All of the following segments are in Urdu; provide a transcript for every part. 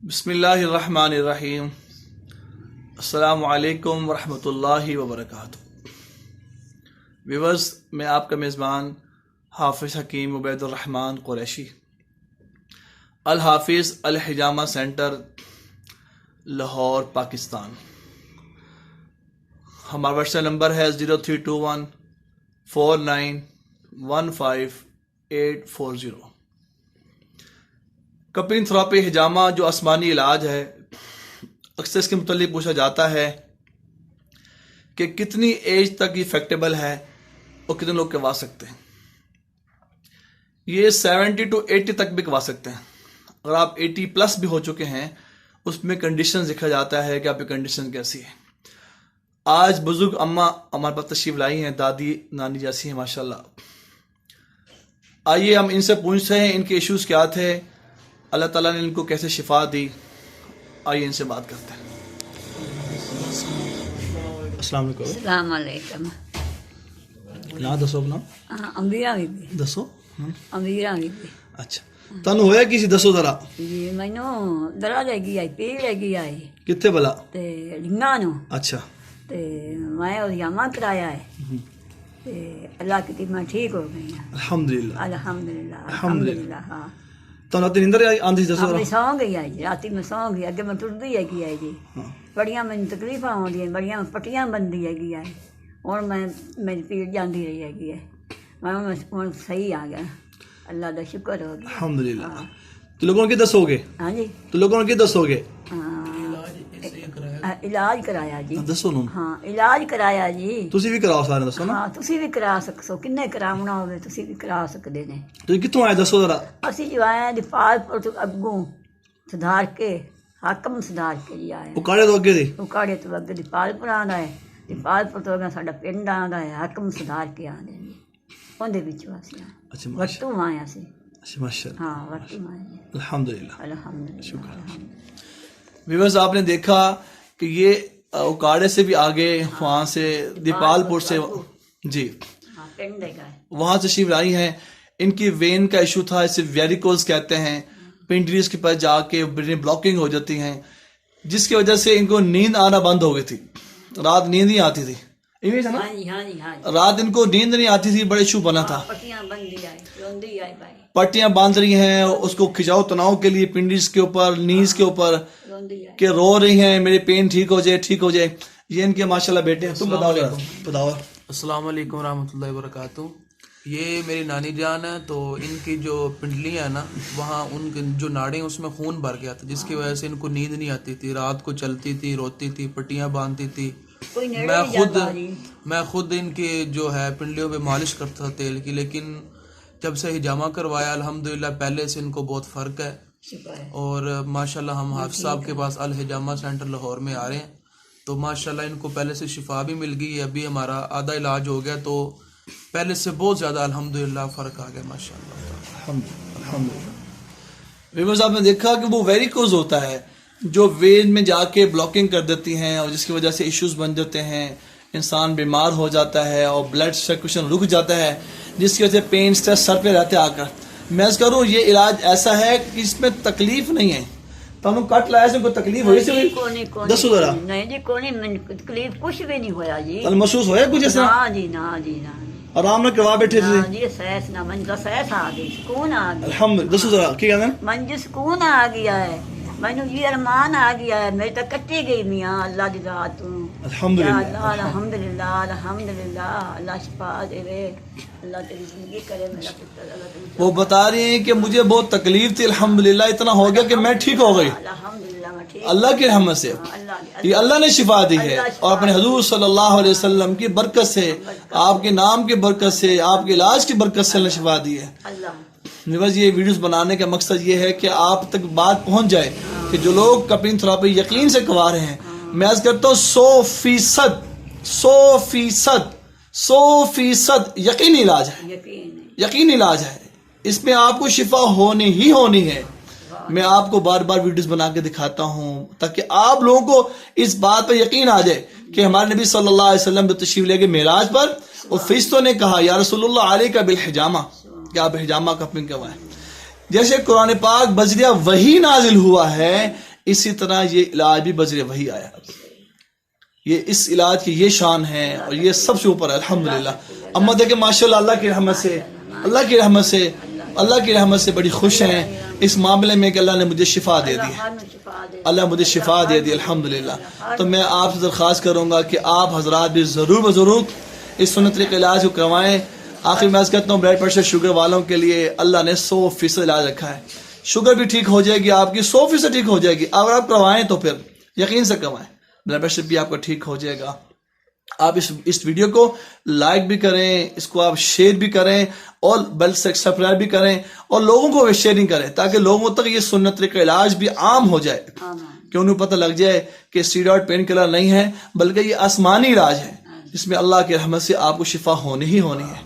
بسم اللہ الرحمن الرحیم۔ السلام علیکم ورحمۃ اللہ وبرکاتہ۔ ویورز، میں آپ کا میزبان حافظ حکیم عبید الرحمن قریشی، الحافظ الحجامہ سینٹر، لاہور، پاکستان۔ ہمارا واٹس ایپ نمبر ہے 0321491580۔ کپنگ تھراپی حجامہ جو آسمانی علاج ہے، اکثر اس کے متعلق پوچھا جاتا ہے کہ کتنی ایج تک یہ افیکٹیبل ہے اور کتنے لوگ کروا سکتے ہیں۔ یہ 70 to 80 تک بھی کروا سکتے ہیں۔ اگر آپ 80 پلس بھی ہو چکے ہیں، اس میں کنڈیشن لکھا جاتا ہے کہ آپ کی کنڈیشن کیسی ہے۔ آج بزرگ اماں ہمارے پاس تشریف لائی ہیں، دادی نانی جیسی ہیں ماشاءاللہ۔ آئیے ہم ان سے پوچھتے ہیں ان کے ایشوز کیا تھے، اللہ تعالیٰ نے ان کو کیسے شفا دی۔ آئیے ان سے بات کرتے ہیں۔ السلام علیکم۔ السلام علیکم۔ نا دسو اپنا، امبیرا بی بی، دسو۔ امبیرا بی بی اچھا، تنو ہویا کسی دسو ذرا، جی مینوں درد لگی آئی، پیڑ لگی آئی کتنے بلا؟ تے لنگاں نوں اچھا، تے میں حجامہ کرایا ہے تے اللہ کی میں ٹھیک ہو گئی ہوں، الحمدللہ الحمدللہ الحمدللہ۔ الحمدللہ۔ ہاں تو رات نیندر آندھی دسو میں ذرا۔ سو گئی آئی جی، رات میں سو گئی، اگے میں ٹرتی ہے جی، ہاں، بڑیاں مجھے تکلیفاں آدی، بڑیاں پٹیاں بنتی ہے ہوں میں میری پیڑ جاتی رہی ہے، میں ہوں صحیح آ گیا، اللہ کا شکر ہو گیا۔ الحمدللہ۔ تو لوگوں کی دسو گے؟ ہاں جی، تو لوگوں کی دسو گے؟ علاج کرایا جی، دسو نو، ہاں علاج کرایا جی، تسی بھی کراؤ سارے دسو نا۔ ہاں تسی بھی کرا سکو، کنے کراونا ہوے تسی بھی کرا سکدے نے۔ تو کتوں آئے دسو ذرا۔ اسی جو آئے ہیں دیپال پور تو اگوں سدھار کے، حاکم سدھار کے جی آئے وہ کاڑے تو اگے دی۔ اکاڑے تو اگے دیپال پور آندا ہے، دیپال پور تو اگے ساڈا پنڈ آندا ہے، حاکم سدھار کے آندا ہے جی، اندے وچوں اسی اچھا وٹو آئے اسی، اچھا، ماشاء اللہ، ہاں وٹو آئے جی، الحمدللہ۔ الحمدللہ۔ شکر۔ ویورز، آپ نے دیکھا کہ یہ اکاڑے سے بھی آگے، وہاں سے دیپال پور سے، جی ہاں پنڈ ہے گئے، وہاں تشریف لائی ہیں۔ ان کی وین کا ایشو تھا، اسے ویریکوز کہتے ہیں، پنڈریز کے پاس جا کے بلاکنگ ہو جاتی ہیں، جس کی وجہ سے ان کو نیند آنا بند ہو گئی تھی، رات نیند نہیں آتی تھی۔ ہاں جی ہاں جی ہاں جی، رات ان کو نیند نہیں آتی تھی، بڑے ایشو بنا تھا۔ پٹیاں بندی آئی، روندی آئی بھائی، پٹیاں باندھ رہی ہیں اس کو کھچاؤ تناؤ کے لیے، پنڈریز کے اوپر، نیز کے اوپر، روندی آئی۔ کہ رو رہی ہیں میرے پین ٹھیک ہو جائے، ٹھیک ہو جائے۔ یہ ان کے ماشاءاللہ بیٹے ہیں۔ تم بتاؤ ذرا، بتاؤ۔ السلام علیکم ورحمۃ اللہ وبرکاتہ۔ یہ میری نانی جان ہے، تو ان کی جو پنڈلی ہے نا، وہاں ان کی جو ناڑیں اس میں خون بھر گیا تھا، جس کی وجہ سے ان کو نیند نہیں آتی تھی، رات کو چلتی تھی، روتی تھی، پٹیاں باندھتی تھی۔ کوئی نیڑے نہیں جاتا جی، میں خود ان کی جو ہے پنڈلیوں پہ مالش کرتا تھا تیل کی، لیکن جب سے حجامہ کروایا الحمدللہ پہلے سے ان کو بہت فرق ہے، شکر ہے۔ اور ماشاءاللہ ہم حافظ صاحب کے پاس الحجامہ سینٹر لاہور میں آ رہے ہیں، تو ماشاءاللہ ان کو پہلے سے شفا بھی مل گئی ہے، ابھی ہمارا آدھا علاج ہو گیا، تو پہلے سے بہت زیادہ الحمدللہ فرق آ گیا ماشاءاللہ۔ الحمدللہ۔ ویورز، آپ نے دیکھا کہ وہ ویریکوز ہوتا ہے جو وین میں جا کے بلاکنگ کر دیتی ہیں، اور جس کی وجہ سے ایشوز بن جاتے ہیں، انسان بیمار ہو جاتا ہے اور بلڈ سرکولیشن رک جاتا ہے، جس کی وجہ سے پین اسٹریس سر پہ رہتے آ کر۔ میں عرض کروں یہ علاج ایسا ہے کہ اس میں تکلیف نہیں ہے۔ تمہیں کٹ لایا سے کوئی تکلیف ہوئی سے دسو ذرا، نہیں جی کوئی نہیں، تکلیف کچھ بھی نہیں ہویا جی، محسوس ہویا کچھ اس طرح؟ نا جی نا جی نا جی، آرام میں کروا بیٹھے تھے؟ نا جی سیس نہ من کا سیس آ گئی، سکون آ گیا، الحمدللہ۔ دسو ذرا کی کہتے ہیں؟ من جی سکون آ گیا ہے، مینو جی ارمان آ گیا ہے، میری تو کٹی گئی میاں اللہ دی ذات تو، الحمدللہ۔ یا اللہ الحمدللہ الحمدللہ، اللہ شفا دے، اللہ تیری زندگی کرے میرا پتر، اللہ تیری وہ بتا رہی ہیں کہ مجھے بہت تکلیف تھی، الحمدللہ اتنا ہو گیا کہ میں ٹھیک ہو گئی الحمدللہ میں ٹھیک، اللہ کی رحمت سے۔ اللہ یہ اللہ نے شفا دی ہے، اور اپنے حضور صلی اللہ علیہ وسلم کی برکت سے، آپ کے نام کی برکت سے، آپ کے علاج کی برکت سے اللہ شفا دی ہے۔ اللہ بس یہ ویڈیوز بنانے کا مقصد یہ ہے کہ آپ تک بات پہنچ جائے کہ جو لوگ کپنگ تھراپی یقین سے کروا رہے ہیں، میں عرض کرتا ہوں 100% یقینی علاج ہے، یقین ہے، یقینی علاج ہے، اس میں آپ کو شفا ہونی ہی ہونی ہے۔ میں آپ کو بار بار ویڈیوز بنا کے دکھاتا ہوں تاکہ آپ لوگوں کو اس بات پر یقین آ جائے کہ ہمارے نبی صلی اللہ علیہ وسلم جو تشریف لے گئے معراج پر، اور فرشتوں نے کہا یا رسول اللہ علیہ کا بالحجامہ، کہ آپ حجامہ کپنگ کروائیں۔ جیسے قرآن پاک بذریعہ وحی نازل ہوا ہے، اسی طرح یہ علاج بھی بذریعہ وحی آیا. یہ اس علاج کی یہ شان ہے اور یہ سب سے اوپر ہے الحمدللہ. اما دیکھیں ماشاءاللہ اللہ کی رحمت سے اللہ کی رحمت سے بڑی خوش ہیں اس معاملے میں کہ اللہ نے مجھے شفا دے دی. اللہ مجھے شفا دے دی الحمدللہ. تو میں آپ سے درخواست کروں گا کہ آپ حضرات بھی ضرور اس سنت طریقہ علاج کو کروائیں. آخر میں عرض کرتا ہوں بلڈ پریشر شوگر والوں کے لیے اللہ نے 100% علاج رکھا ہے. شوگر بھی ٹھیک ہو جائے گی آپ کی 100% ٹھیک ہو جائے گی. اگر آپ کروائیں تو پھر یقین سے کروائیں, بلڈ پریشر بھی آپ کا ٹھیک ہو جائے گا. آپ اس ویڈیو کو لائک بھی کریں, اس کو آپ شیئر بھی کریں اور بیل سے سبسکرائب بھی کریں اور لوگوں کو بھی شیئرنگ کریں تاکہ لوگوں تک یہ سنت طریقہ علاج بھی عام ہو جائے, کہ انہیں پتہ لگ جائے کہ اسٹیرائڈ پین کلر نہیں ہے بلکہ یہ آسمانی علاج ہے جس میں اللہ کی رحمت سے آپ کو شفا ہونی ہی ہونی ہے.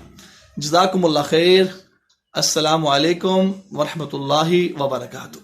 جزاکم اللہ خیر. السلام علیکم ورحمۃ اللہ وبرکاتہ.